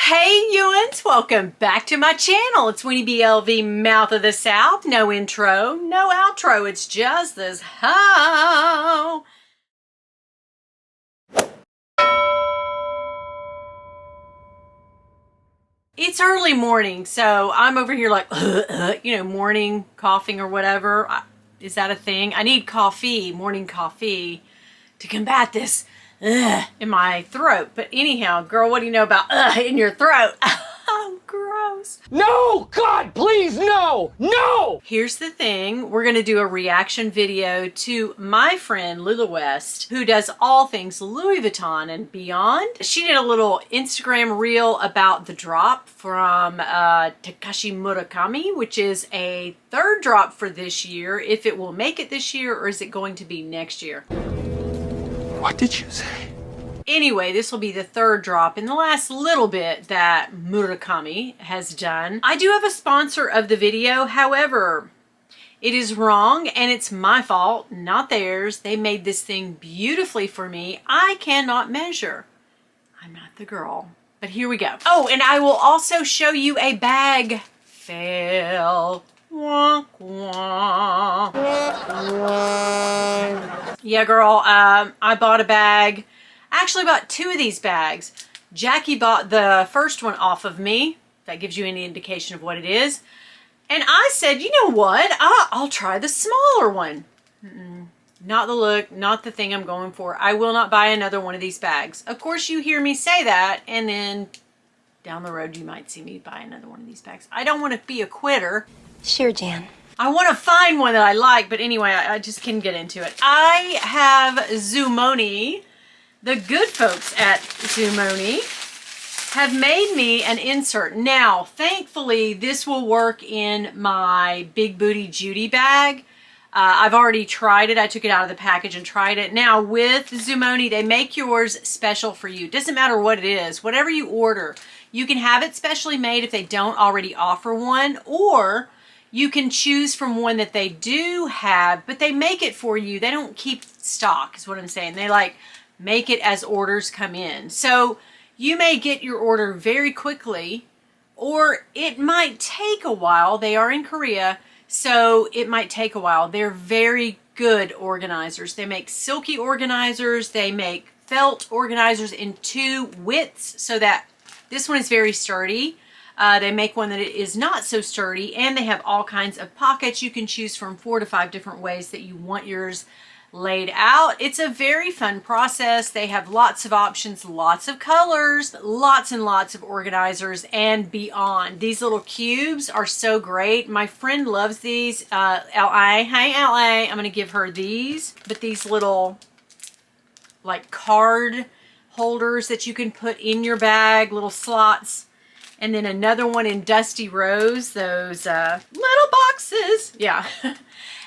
Hey Ewans, welcome back to my channel. It's Winnie LV, Mouth of the South. No intro, no outro, it's just this how. It's early morning, so I'm over here like, morning coughing or whatever. Is that a thing? I need coffee, morning coffee, to combat this in my throat. But anyhow, girl, what do you know about in your throat? Oh, gross. No, God, please, no, no. Here's the thing. We're going to do a reaction video to my friend Lula West, who does all things Louis Vuitton and beyond. She did a little Instagram reel about the drop from Takashi Murakami, which is a third drop for this year. If it will make it this year, or is it going to be next year? What did you say? Anyway, this will be the third drop in the last little bit that Murakami has done. I do have a sponsor of the video. However, it is wrong and it's my fault, not theirs. They made this thing beautifully for me. I cannot measure. I'm not the girl. But here we go. Oh, and I will also show you a bag fail. Wah, wah. Yeah, girl, I bought a bag. I actually bought two of these bags. Jackie bought the first one off of me. That gives you any indication of what it is. And I said, you know what? I'll try the smaller one. Not the look, not the thing I'm going for. I will not buy another one of these bags. Of course, you hear me say that, and then down the road, you might see me buy another one of these bags. I don't want to be a quitter. Sure, Jan. I want to find one that I like, but anyway, I just can get into it. I have Zoomoni. The good folks at Zoomoni have made me an insert. Now, thankfully, this will work in my Big Booty Judy bag. I've already tried it. I took it out of the package and tried it. Now, with Zoomoni, they make yours special for you. Doesn't matter what it is. Whatever you order, you can have it specially made if they don't already offer one, or you can choose from one that they do have, but they make it for you. They don't keep stock, is what I'm saying. They like make it as orders come in. So you may get your order very quickly, or it might take a while. They are in Korea, so it might take a while. They're very good organizers. They make silky organizers. They make felt organizers in two widths, so that this one is very sturdy. They make one that is not so sturdy, and they have all kinds of pockets. You can choose from 4 to 5 different ways that you want yours laid out. It's a very fun process. They have lots of options, lots of colors, lots and lots of organizers and beyond. These little cubes are so great. My friend loves these. LA, hey LA, I'm going to give her these, but these little like card holders that you can put in your bag, little slots. And then another one in Dusty Rose, those little boxes. Yeah.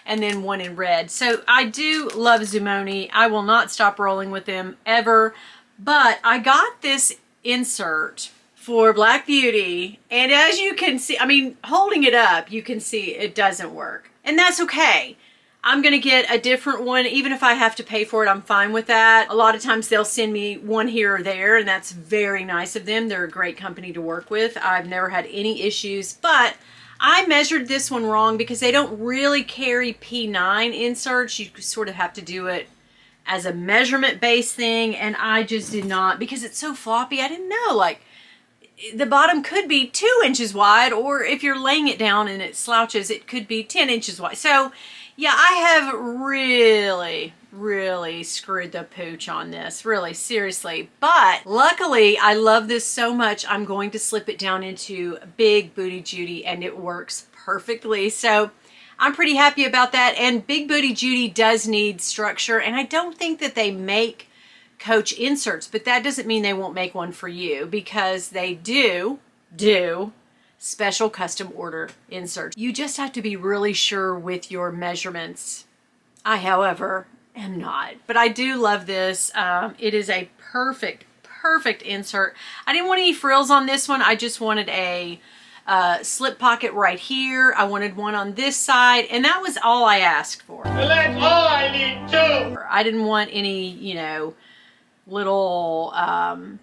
And then one in red. So I do love Zoomoni. I will not stop rolling with them ever. But I got this insert for Black Beauty. And as you can see, I mean, holding it up, you can see it doesn't work. And that's okay. I'm going to get a different one. Even if I have to pay for it, I'm fine with that. A lot of times they'll send me one here or there, and that's very nice of them. They're a great company to work with. I've never had any issues, but I measured this one wrong because they don't really carry P9 inserts. You sort of have to do it as a measurement based thing, and I just did not, because it's so floppy. I didn't know, like, the bottom could be 2 inches wide, or if you're laying it down and it slouches, it could be 10 inches wide. So yeah, I have really screwed the pooch on this, really, seriously. But luckily, I love this so much, I'm going to slip it down into Big Booty Judy, and it works perfectly. So I'm pretty happy about that. And Big Booty Judy does need structure, and I don't think that they make Coach inserts, but that doesn't mean they won't make one for you, because they do special custom order inserts. You just have to be really sure with your measurements. I, however, am not, but I do love this. It is a perfect insert. I didn't want any frills on this one. I just wanted a slip pocket right here. I wanted one on this side, and that was all I asked for. Well, that's all I need too. I didn't want any, you know, little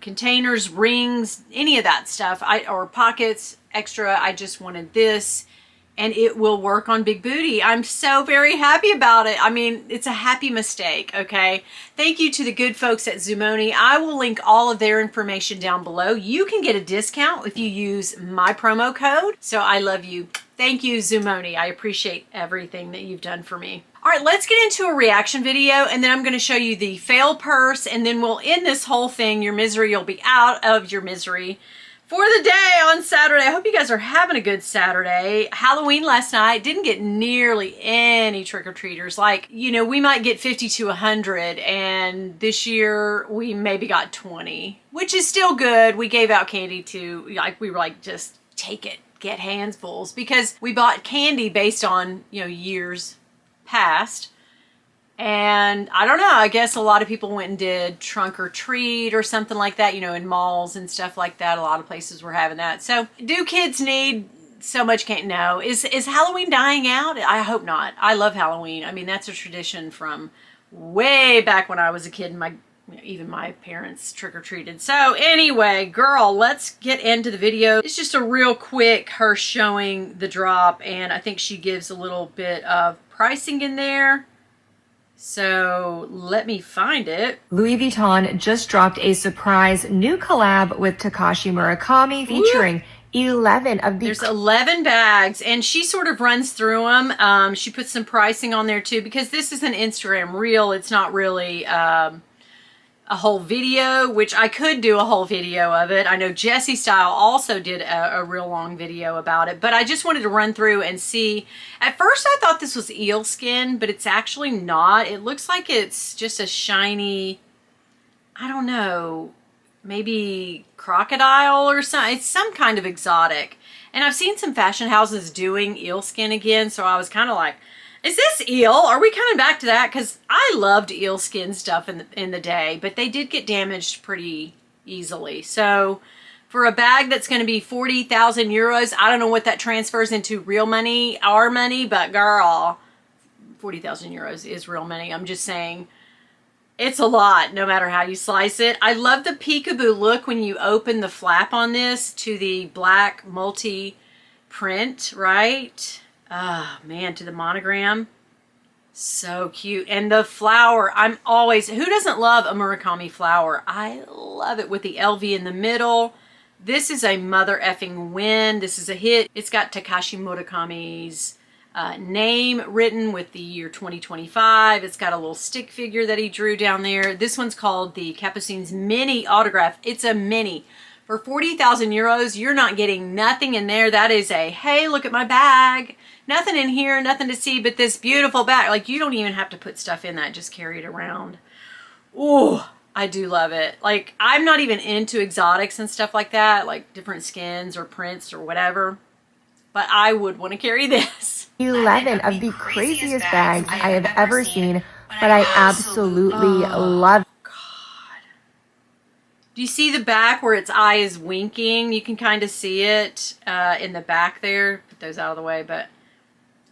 containers, rings, any of that stuff, or pockets extra. I just wanted this, and it will work on big booty. I'm so very happy about it. I mean, it's a happy mistake, okay? Thank you to the good folks at Zoomoni. I will link all of their information down below. You can get a discount if you use my promo code. So I love you. Thank you, Zoomoni. I appreciate everything that you've done for me. All right, let's get into a reaction video, and then I'm going to show you the fail purse, and then we'll end this whole thing. Your misery, you'll be out of your misery for the day on Saturday. I hope you guys are having a good Saturday. Halloween last night, didn't get nearly any trick-or-treaters. Like, you know, we might get 50 to 100, and this year we maybe got 20, which is still good. We gave out candy to, like, we were like, just take it, get handfuls, because we bought candy based on, you know, years past. And I don't know, I guess a lot of people went and did trunk or treat or something like that, you know, in malls and stuff like that. A lot of places were having that. So do kids need so much candy? No. Is Halloween dying out? I hope not. I love Halloween. I mean, that's a tradition from way back when I was a kid, and even my parents trick-or-treated. So anyway, girl, let's get into the video. It's just a real quick her showing the drop, and I think she gives a little bit of pricing in there. So let me find it. Louis Vuitton just dropped a surprise new collab with Takashi Murakami featuring 11 of the... There's 11 bags, and she sort of runs through them. She puts some pricing on there too, because this is an Instagram reel. It's not really a whole video, which I could do a whole video of it. I know Jessie Style also did a real long video about it, but I just wanted to run through and see. At first I thought this was eel skin, but it's actually not. It looks like it's just a shiny, I don't know, maybe crocodile or something. It's some kind of exotic. And I've seen some fashion houses doing eel skin again, so I was kind of like, is this eel? Are we coming back to that? Because I loved eel skin stuff in the day, but they did get damaged pretty easily. So for a bag that's going to be 40,000 euros, I don't know what that transfers into real money, our money, but girl, 40,000 euros is real money. I'm just saying it's a lot, no matter how you slice it. I love the peekaboo look when you open the flap on this to the black multi print, right? Ah, man, to the monogram. So cute. And the flower, I'm always, who doesn't love a Murakami flower? I love it with the LV in the middle. This is a mother effing win. This is a hit. It's got Takashi Murakami's name written with the year 2025. It's got a little stick figure that he drew down there. This one's called the Capucine's Mini Autograph. It's a mini. For 40,000 euros, you're not getting nothing in there. That is a, hey, look at my bag. Nothing in here, nothing to see but this beautiful bag. Like, you don't even have to put stuff in that. Just carry it around. Ooh, I do love it. Like, I'm not even into exotics and stuff like that, like different skins or prints or whatever. But I would want to carry this. 11 of the craziest bags I have ever seen, but I absolutely love it. Do you see the back where its eye is winking? You can kind of see it in the back there. Put those out of the way, but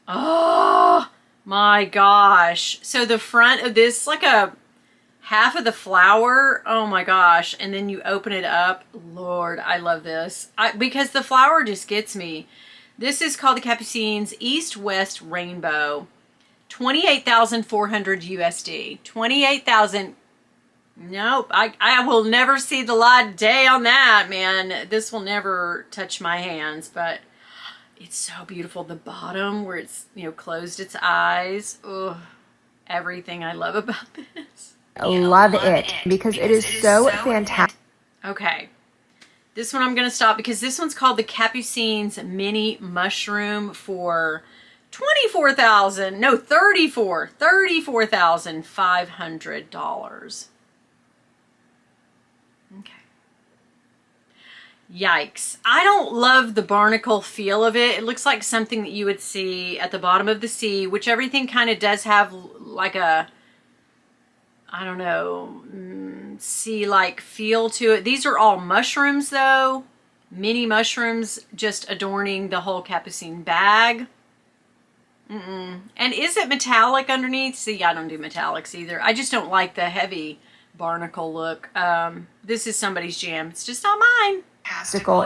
oh my gosh. So the front of this, like a half of the flower. Oh my gosh. And then you open it up. Lord, I love this. Because the flower just gets me. This is called the Capucine's East-West Rainbow. 28,400 USD. 28,000. Nope, I will never see the light of day on that, man. This will never touch my hands, but it's so beautiful. The bottom where it's, you know, closed its eyes. Ugh, everything I love about this. Love it because it is so fantastic. Okay, this one I'm going to stop because this one's called the Capucine's Mini Mushroom for $34,500. Okay. Yikes. I don't love the barnacle feel of it. It looks like something that you would see at the bottom of the sea, which everything kind of does have like a, I don't know, sea-like feel to it. These are all mushrooms though. Mini mushrooms just adorning the whole Capucine bag. And is it metallic underneath? See, I don't do metallics either. I just don't like the heavy barnacle look. This is somebody's jam. It's just not mine.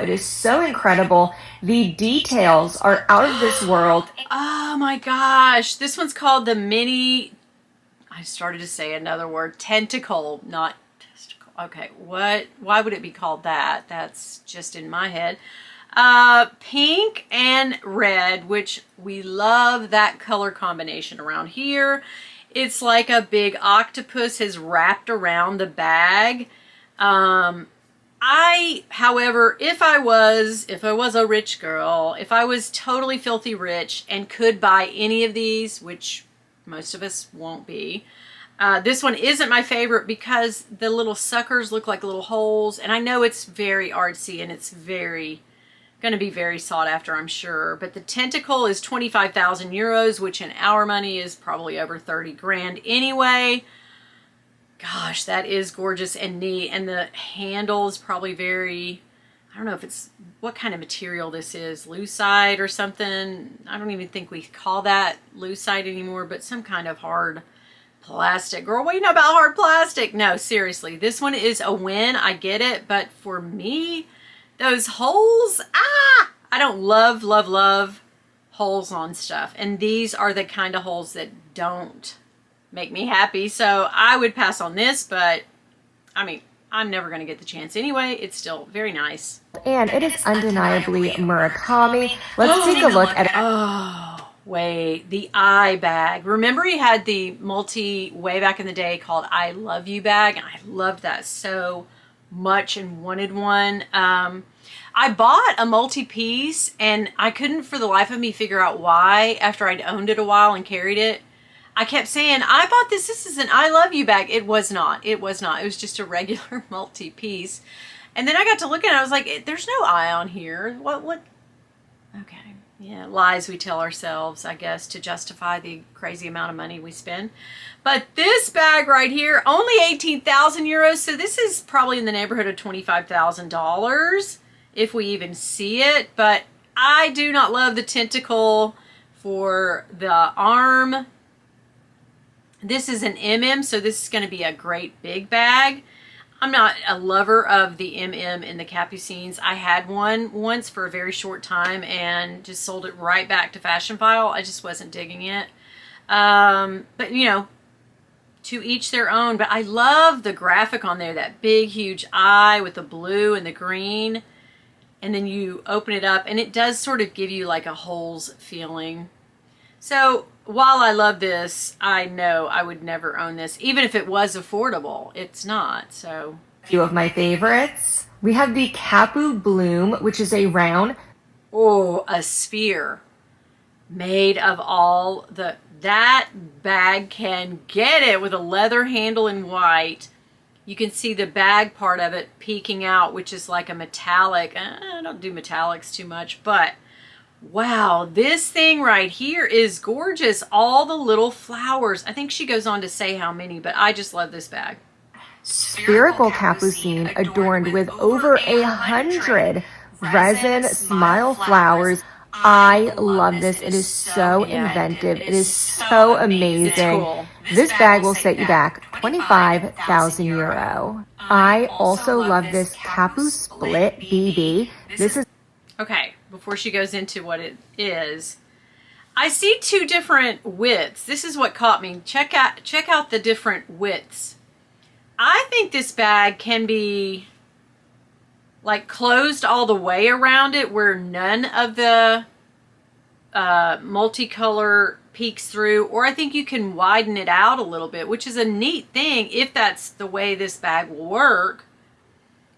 It is so incredible. The details are out of this world. Oh my gosh. This one's called the Mini, I started to say another word, tentacle, not testicle. Okay, why would it be called that? That's just in my head. Pink and red, which we love that color combination around here. It's like a big octopus has wrapped around the bag. However, if I was a rich girl, if I was totally filthy rich and could buy any of these, which most of us won't be, this one isn't my favorite because the little suckers look like little holes, and I know it's very artsy and it's going to be very sought after, I'm sure. But the tentacle is 25,000 euros, which in our money is probably over 30 grand anyway. Gosh, that is gorgeous and neat. And the handle is probably very, I don't know if it's, what kind of material this is, lucite or something. I don't even think we call that lucite anymore, but some kind of hard plastic. Girl, what do you know about hard plastic? No, seriously, this one is a win. I get it. But for me, those holes, I don't love holes on stuff. And these are the kind of holes that don't make me happy. So I would pass on this, but I mean, I'm never going to get the chance anyway. It's still very nice. And it is undeniably Murakami. Let's take a look at it. Oh, wait, the I bag. Remember he had the multi way back in the day called I Love You bag? And I loved that so much and wanted one. I bought a multi-piece and I couldn't for the life of me figure out why after I'd owned it a while and carried it. I kept saying, I bought this. This is an I Love You bag. It was not. It was not. It was just a regular multi-piece. And then I got to look at it. I was like, there's no I on here. What? Okay. Yeah, lies we tell ourselves, I guess, to justify the crazy amount of money we spend. But this bag right here, only 18,000 euros. So this is probably in the neighborhood of $25,000 if we even see it. But I do not love the tentacle for the arm. This is an MM, so this is going to be a great big bag. I'm not a lover of the MM in the Capucines. I had one once for a very short time and just sold it right back to Fashion File. I just wasn't digging it. But, you know, to each their own. But I love the graphic on there, that big, huge eye with the blue and the green. And then you open it up, and it does sort of give you like a holes feeling. So while I love this, I know I would never own this, even if it was affordable. It's not, so. A few of my favorites. We have the Capu Bloom, which is a round. Oh, a sphere made of all the, that bag can get it with a leather handle in white. You can see the bag part of it peeking out, which is like a metallic. I don't do metallics too much, but wow, this thing right here is gorgeous. All the little flowers. I think she goes on to say how many, but I just love this bag. Spherical Capucine adorned with over 100 resin smile flowers. I love this. It is so inventive. It is so amazing. Cool. This bag will set you back 25,000 euro. I also love this Capu Split BB. This is okay. Before she goes into what it is, I see two different widths. This is what caught me. Check out the different widths. I think this bag can be like closed all the way around it where none of the multicolor peeks through, or I think you can widen it out a little bit, which is a neat thing if that's the way this bag will work.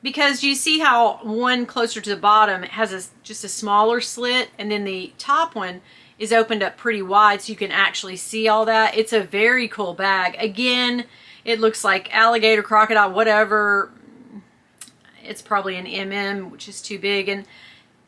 Because you see how one closer to the bottom has just a smaller slit, and then the top one is opened up pretty wide so you can actually see all that. It's a very cool bag. Again, it looks like alligator, crocodile, whatever. It's probably an MM, which is too big,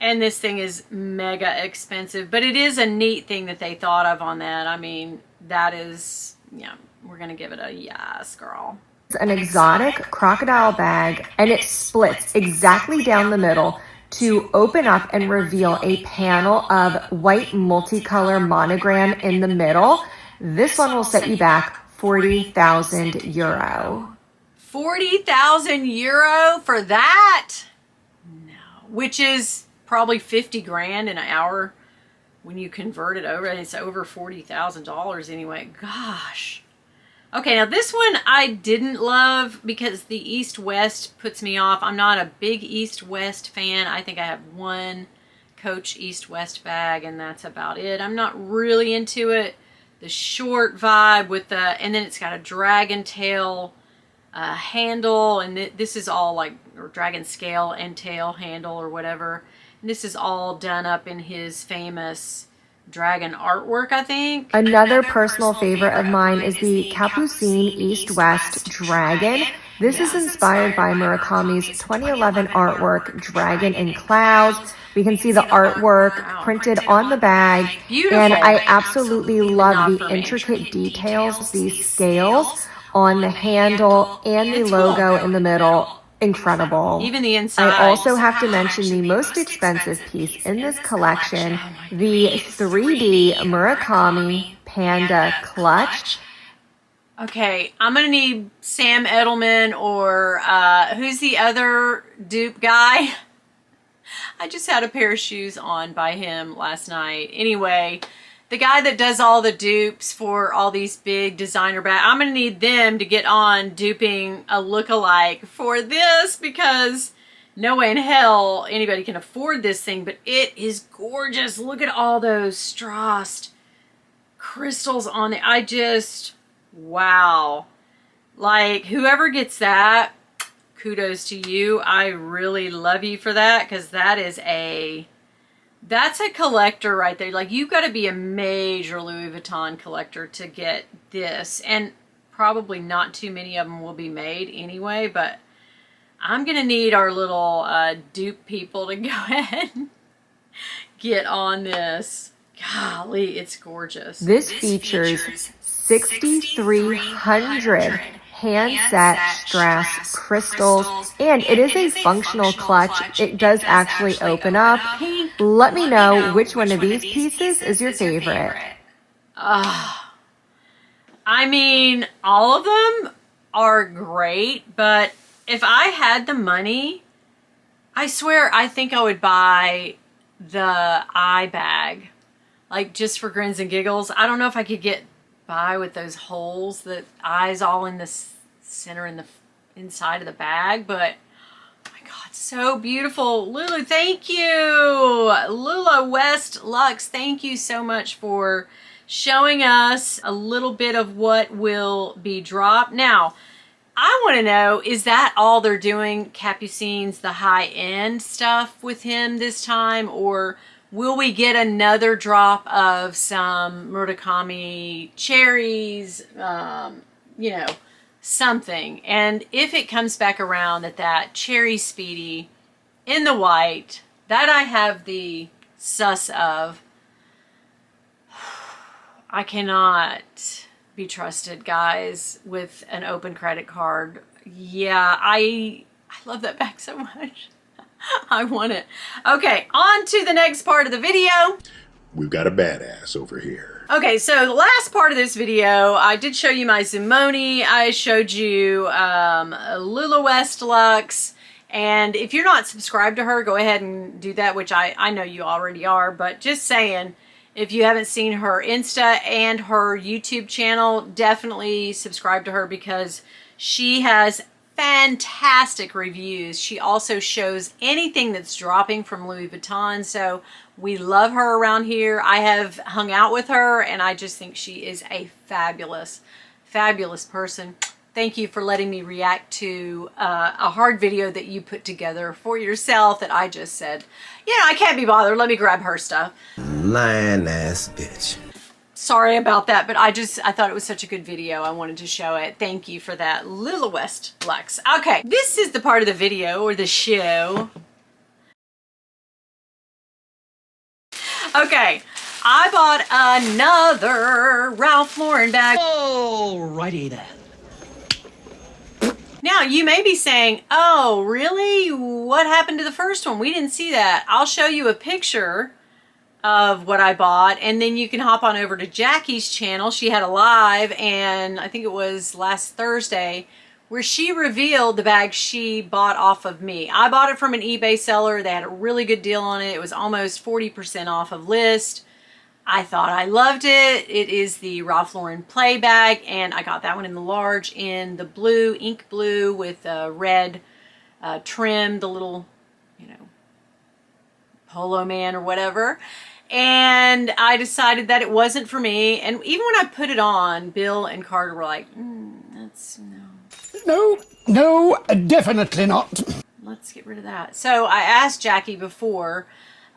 and this thing is mega expensive. But it is a neat thing that they thought of on that. I mean, that is, yeah, we're going to give it a yes, girl. An exotic crocodile bag, and it splits exactly down the middle to open up and reveal a panel of white multicolor monogram in the middle. This one will set you back 40,000 euro. 40,000 euro for that? No. Which is probably 50 grand in an hour when you convert it over. It's over $40,000 anyway. Gosh. Okay, now this one I didn't love because the East-West puts me off. I'm not a big East-West fan. I think I have one Coach East-West bag and that's about it. I'm not really into it. The short vibe with the, and then it's got a dragon tail handle, and this is all like, or dragon scale and tail handle or whatever. And this is all done up in his famous dragon artwork, I think. Another personal favorite of mine is the Capucine East-West Dragon. This is inspired by Murakami's 2011 artwork, Dragon in Clouds. We can see the artwork printed on the bag, and I absolutely love the intricate details, these scales on the handle and the logo in the middle. Incredible. Even the inside. I also have to mention the most expensive piece in this collection, the 3D Murakami Panda Clutch. Okay, I'm gonna need Sam Edelman or who's the other dupe guy? I just had a pair of shoes on by him last night. Anyway, the guy that does all the dupes for all these big designer bags, I'm gonna need them to get on duping a look-alike for this because no way in hell anybody can afford this thing, but it is gorgeous. Look at all those Strassed crystals on it. I just, wow. Like, whoever gets that, kudos to you. I really love you for that because that's a collector right there. Like, you've got to be a major Louis Vuitton collector to get this, and probably not too many of them will be made anyway, but I'm gonna need our little dupe people to go ahead and get on this. Golly, it's gorgeous. This features 6,300 hand-set Strass crystals, and it is a functional clutch. It does actually open up. Let me know which one of these pieces is your favorite. I mean, all of them are great, but if I had the money, I swear I think I would buy the eye bag, like just for grins and giggles. I don't know if I could get by with those holes, the eyes all in the center in the inside of the bag, but oh my god, so beautiful. Lulu, thank you. Lula West Lux, thank you so much for showing us a little bit of what will be dropped. Now, I want to know, is that all they're doing, Capucine's the high-end stuff with him this time, or will we get another drop of some Murakami cherries, you know, something? And if it comes back around that cherry Speedy in the white, that I have the sus of, I cannot be trusted, guys, with an open credit card. Yeah, I love that bag so much. I want it. Okay, on to the next part of the video. We've got a badass over here. Okay, so the last part of this video, I did show you my Zoomoni. I showed you Lula West Lux. And if you're not subscribed to her, go ahead and do that, which I know you already are. But just saying, if you haven't seen her Insta and her YouTube channel, definitely subscribe to her because she has fantastic reviews. She also shows anything that's dropping from Louis Vuitton, so we love her around here. I have hung out with her and I just think she is a fabulous, fabulous person. Thank you for letting me react to a hard video that you put together for yourself that I just said, you know, I can't be bothered. Let me grab her stuff. Lying ass bitch. Sorry about that, but I thought it was such a good video. I wanted to show it. Thank you for that, Lula West Lux. Okay, this is the part of the video or the show. Okay, I bought another Ralph Lauren bag. Alrighty then. Now, you may be saying, oh, really? What happened to the first one? We didn't see that. I'll show you a picture of what I bought, and then you can hop on over to Jackie's channel. She had a live, and I think it was last Thursday, where she revealed the bag she bought off of me. I bought it from an eBay seller. They had a really good deal on it. It was almost 40% off of list. I thought I loved it. It is the Ralph Lauren Play bag, and I got that one in the large in the blue, ink blue with a red trim, the little, you know, Polo Man or whatever. And I decided that it wasn't for me. And even when I put it on, Bill and Carter were like, that's no. No, definitely not. Let's get rid of that. So I asked Jackie before,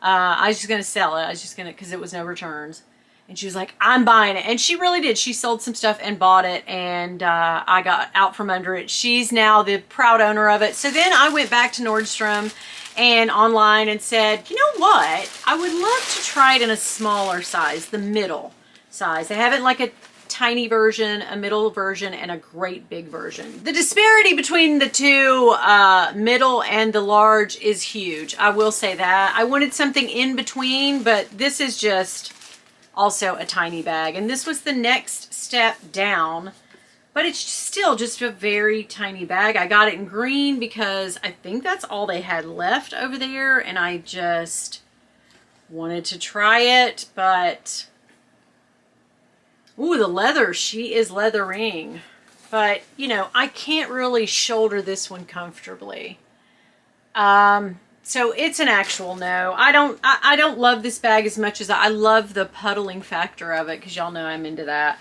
I was just going to sell it. I was just going to, because it was no returns. And she was like, I'm buying it. And she really did. She sold some stuff and bought it. And I got out from under it. She's now the proud owner of it. So then I went back to Nordstrom and online and said, you know what? I would love to try it in a smaller size, the middle size. They have it like a tiny version, a middle version, and a great big version. The disparity between the two, middle and the large, is huge. I will say that. I wanted something in between, but this is just also a tiny bag. And this was the next step down, but it's still just a very tiny bag. I got it in green because I think that's all they had left over there, and I just wanted to try it, but ooh, the leather, she is leathering. But, you know, I can't really shoulder this one comfortably. So it's an actual no. I don't love this bag as much as I love the puddling factor of it, because y'all know I'm into that.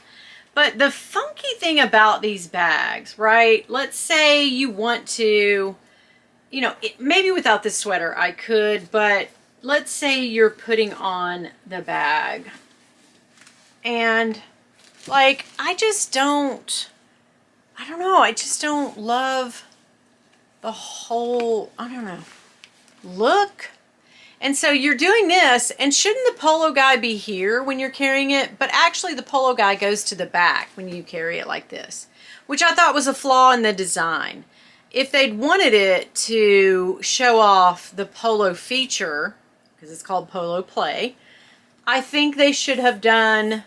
But the funky thing about these bags, right? Let's say you want to, you know, maybe without this sweater I could, but let's say you're putting on the bag. And like, I just don't know. I just don't love the whole, I don't know, look. And so you're doing this, and shouldn't the polo guy be here when you're carrying it? But actually the polo guy goes to the back when you carry it like this, which I thought was a flaw in the design. If they'd wanted it to show off the polo feature, because it's called Polo Play, I think they should have done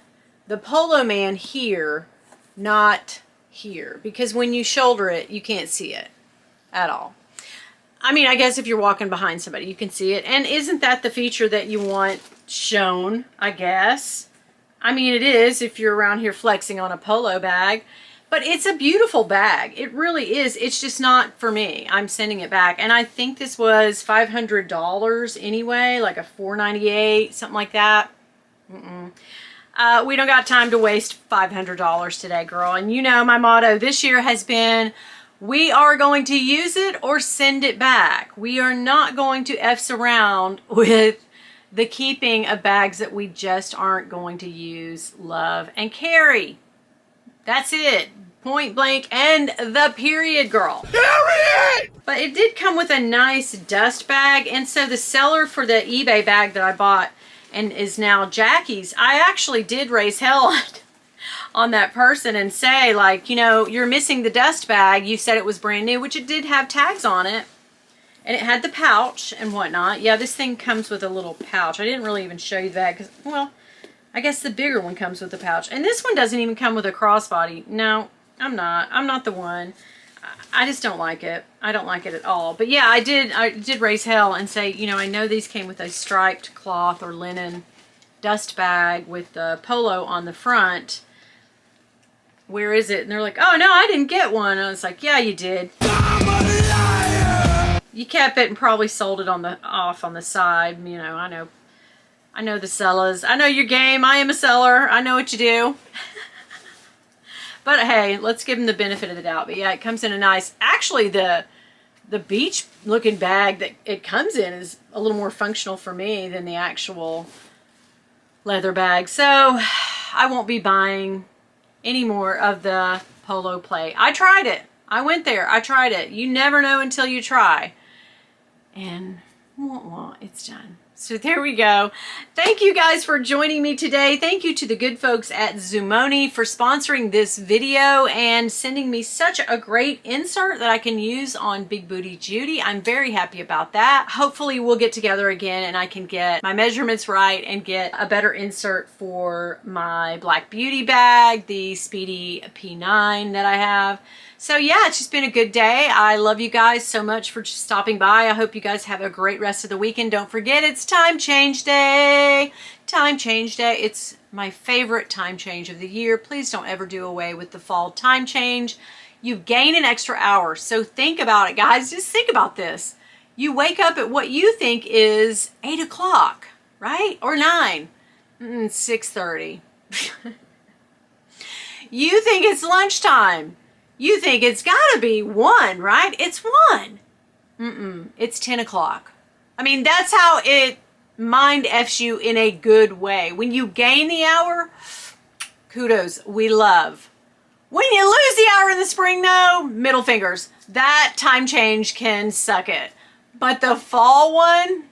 the Polo Man here, not here, because when you shoulder it, you can't see it at all. I mean, I guess if you're walking behind somebody, you can see it. And isn't that the feature that you want shown, I guess? I mean, it is if you're around here flexing on a polo bag. But it's a beautiful bag. It really is. It's just not for me. I'm sending it back. And I think this was $500 anyway, like a $498, something like that. We don't got time to waste $500 today, girl. And you know my motto this year has been, we are going to use it or send it back. We are not going to F's around with the keeping of bags that we just aren't going to use, love, and carry. That's it. Point blank and the period, girl. Period! But it did come with a nice dust bag. And so the seller for the eBay bag that I bought and is now Jackie's, I actually did raise hell on that person and say, like, you know, you're missing the dust bag. You said it was brand new, which it did have tags on it. And it had the pouch and whatnot. Yeah, this thing comes with a little pouch. I didn't really even show you that because, well, I guess the bigger one comes with the pouch. And this one doesn't even come with a crossbody. No, I'm not the one. I just don't like it. I don't like it at all. But yeah, I did raise hell and say, you know, I know these came with a striped cloth or linen dust bag with the polo on the front. Where is it? And they're like, oh no, I didn't get one. And I was like, yeah, you did. I'm a liar! You kept it and probably sold it off on the side. You know, I know the sellers. I know your game. I am a seller. I know what you do. But hey, let's give them the benefit of the doubt. But yeah, it comes in a nice, actually the beach looking bag that it comes in is a little more functional for me than the actual leather bag. So I won't be buying any more of the Polo Play. I tried it. I went there. I tried it. You never know until you try. And it's done. So there we go. Thank you guys for joining me today. Thank you to the good folks at Zoomoni for sponsoring this video and sending me such a great insert that I can use on Big Booty Judy. I'm very happy about that. Hopefully we'll get together again and I can get my measurements right and get a better insert for my Black Beauty bag, the Speedy P9 that I have. So yeah, it's just been a good day. I love you guys so much for just stopping by. I hope you guys have a great rest of the weekend. Don't forget, it's time change day. Time change day. It's my favorite time change of the year. Please don't ever do away with the fall time change. You gain an extra hour. So think about it, guys. Just think about this. You wake up at what you think is 8 o'clock, right? Or 9. 6:30. You think it's lunchtime. You think it's gotta be 1, right? It's 1. It's 10 o'clock. I mean, that's how it mind F's you in a good way. When you gain the hour, kudos, we love. When you lose the hour in the spring, though, middle fingers. That time change can suck it. But the fall one,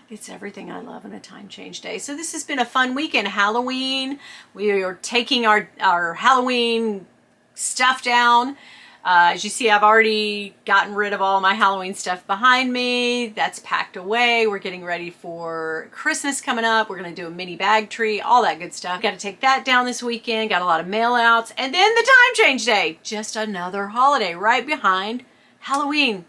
it's everything I love in a time change day. So this has been a fun weekend. Halloween. We are taking our Halloween stuff down. As you see, I've already gotten rid of all my Halloween stuff behind me. That's packed away. We're getting ready for Christmas coming up. We're going to do a mini bag tree, all that good stuff. Got to take that down this weekend. Got a lot of mail outs. And then the time change day. Just another holiday right behind Halloween.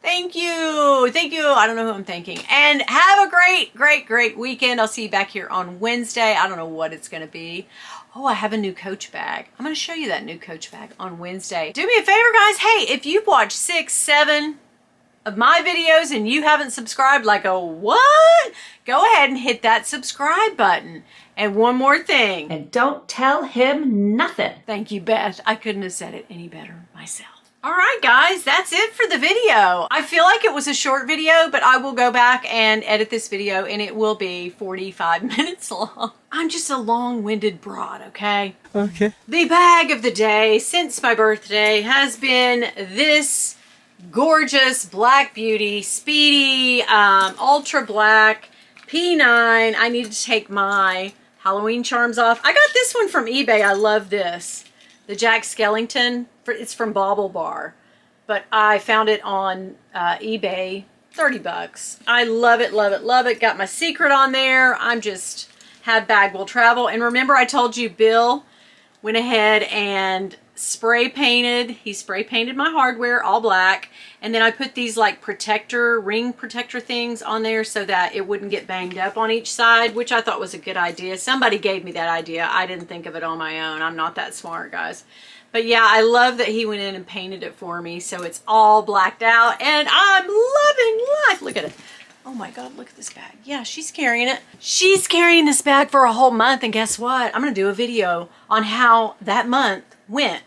Thank you. Thank you. I don't know who I'm thanking. And have a great weekend. I'll see you back here on Wednesday. I don't know what it's going to be. Oh, I have a new Coach bag. I'm going to show you that new Coach bag on Wednesday. Do me a favor, guys. Hey, if you've watched 6, 7 of my videos and you haven't subscribed, like a what? Go ahead and hit that subscribe button. And one more thing. And don't tell him nothing. Thank you, Beth. I couldn't have said it any better myself. All right, guys, that's it for the video. I feel like it was a short video, but I will go back and edit this video and it will be 45 minutes long. I'm just a long-winded broad, okay? Okay. The bag of the day since my birthday has been this gorgeous Black Beauty Speedy Ultra Black P9. I need to take my Halloween charms off. I got this one from eBay. I love this. The Jack Skellington. It's from Bauble Bar, but I found it on eBay, 30 bucks. I love it, love it, love it. Got my secret on there. I'm just, have bag will travel. And remember I told you Bill went ahead and he spray painted my hardware all black. And then I put these like ring protector things on there so that it wouldn't get banged up on each side, which I thought was a good idea. Somebody gave me that idea. I didn't think of it on my own. I'm not that smart, guys. But yeah, I love that he went in and painted it for me. So it's all blacked out and I'm loving life. Look at it. Oh my God, look at this bag. Yeah, she's carrying it. She's carrying this bag for a whole month. And guess what? I'm going to do a video on how that month went.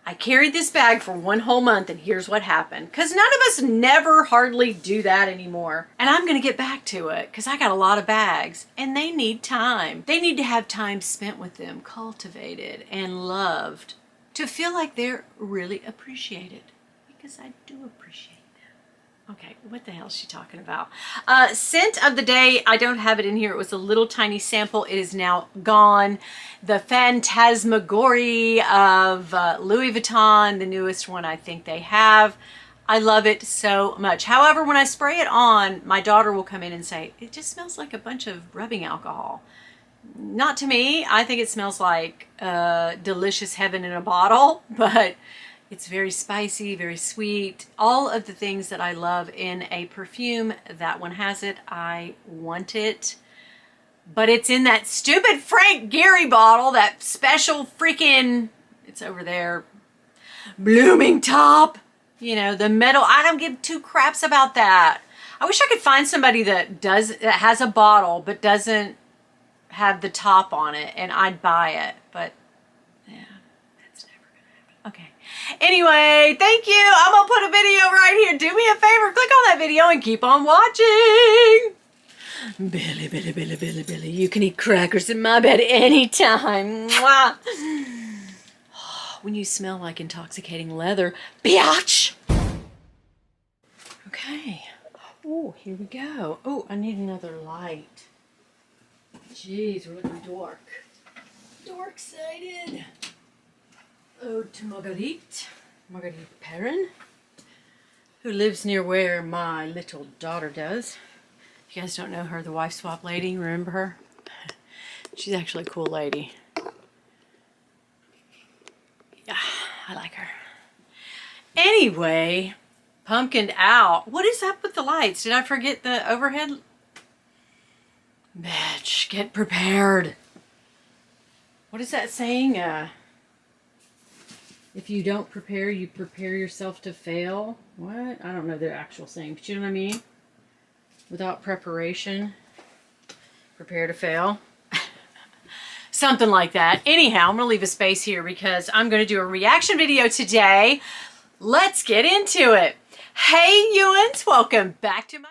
I carried this bag for 1 whole month and here's what happened. Because none of us never hardly do that anymore. And I'm going to get back to it because I got a lot of bags and they need time. They need to have time spent with them, cultivated and loved, to feel like they're really appreciated, because I do appreciate them. Okay, what the hell is she talking about? Scent of the day, I don't have it in here. It was a little tiny sample. It is now gone. The Phantasmagorie of Louis Vuitton, the newest one I think they have. I love it so much. However, when I spray it on, my daughter will come in and say, it just smells like a bunch of rubbing alcohol. Not to me. I think it smells like delicious heaven in a bottle, but it's very spicy, very sweet. All of the things that I love in a perfume, that one has it. I want it. But it's in that stupid Frank Gehry bottle, that special freaking, it's over there, blooming top. You know, the metal. I don't give 2 craps about that. I wish I could find somebody that has a bottle but doesn't have the top on it and I'd buy it, but yeah, that's never gonna happen. Okay, anyway, thank you. I'm gonna put a video right here. Do me a favor, click on that video and keep on watching. Billy, you can eat crackers in my bed anytime. Mwah. When you smell like intoxicating leather, biatch. Okay, oh, here we go. Oh, I need another light. Jeez, we're looking dork. Dork-sided. Ode to Marguerite Perrin, who lives near where my little daughter does. If you guys don't know her, the wife swap lady, remember her? She's actually a cool lady. Yeah, I like her. Anyway, pumpkined out. What is up with the lights? Did I forget the overhead? Bitch, get prepared. What is that saying? If you don't prepare, you prepare yourself to fail. What? I don't know the actual saying, but you know what I mean? Without preparation, prepare to fail. Something like that. Anyhow, I'm going to leave a space here because I'm going to do a reaction video today. Let's get into it. Hey, Ewans, welcome back to my